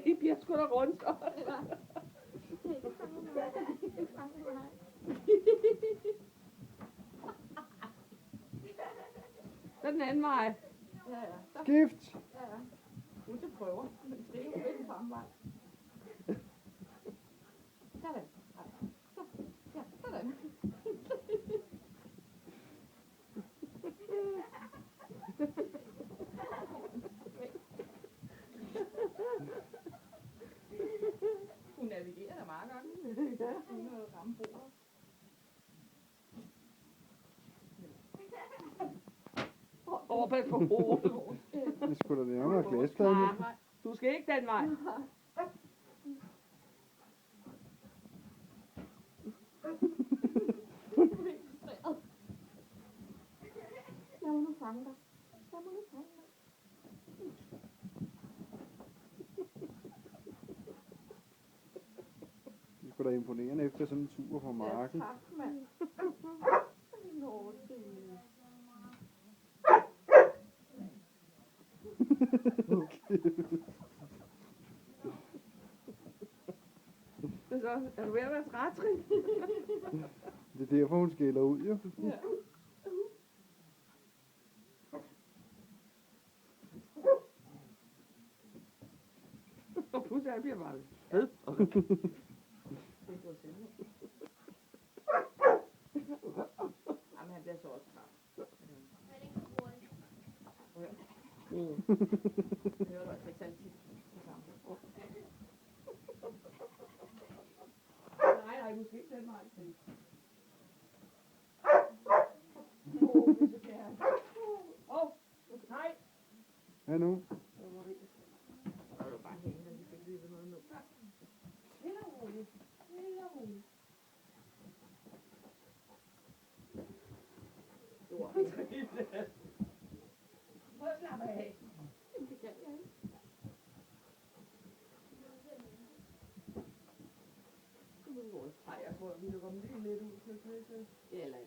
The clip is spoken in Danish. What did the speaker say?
I bliver sgu da rundt. Så den anden vej. Skift! Hun skal prøve. Men det er jo ikke den samme vej. Sådan. Ja, sådan. Hun navigerer da meget godt. Hun har ramme bordet. Pas på hovedet. Det skulle da nærmere glaspladen. Nej, du skal ikke den vej. Jeg må nu fange dig. Jeg må nu fange dig. Det skulle da imponerende efter sådan en tur på marken. Ja, tak, mand. Nå, det Så er du ved at være trætrig? Det er derfor, hun skælder ud, jo. Ja. Og pludselig bliver bare fed. Jamen, han bliver så også træt. Det hører du altså ikke altid. Nej, du skal ikke tage mig. Nej. Hvad nu? Så er du bare hænge, og de fik lige noget ned. Stille og roligt. Stille og roligt. Du er helt prøv at slappe af. kan jeg ikke. Nej, jeg tror, vi lukker dem lige lidt ud. Ja, eller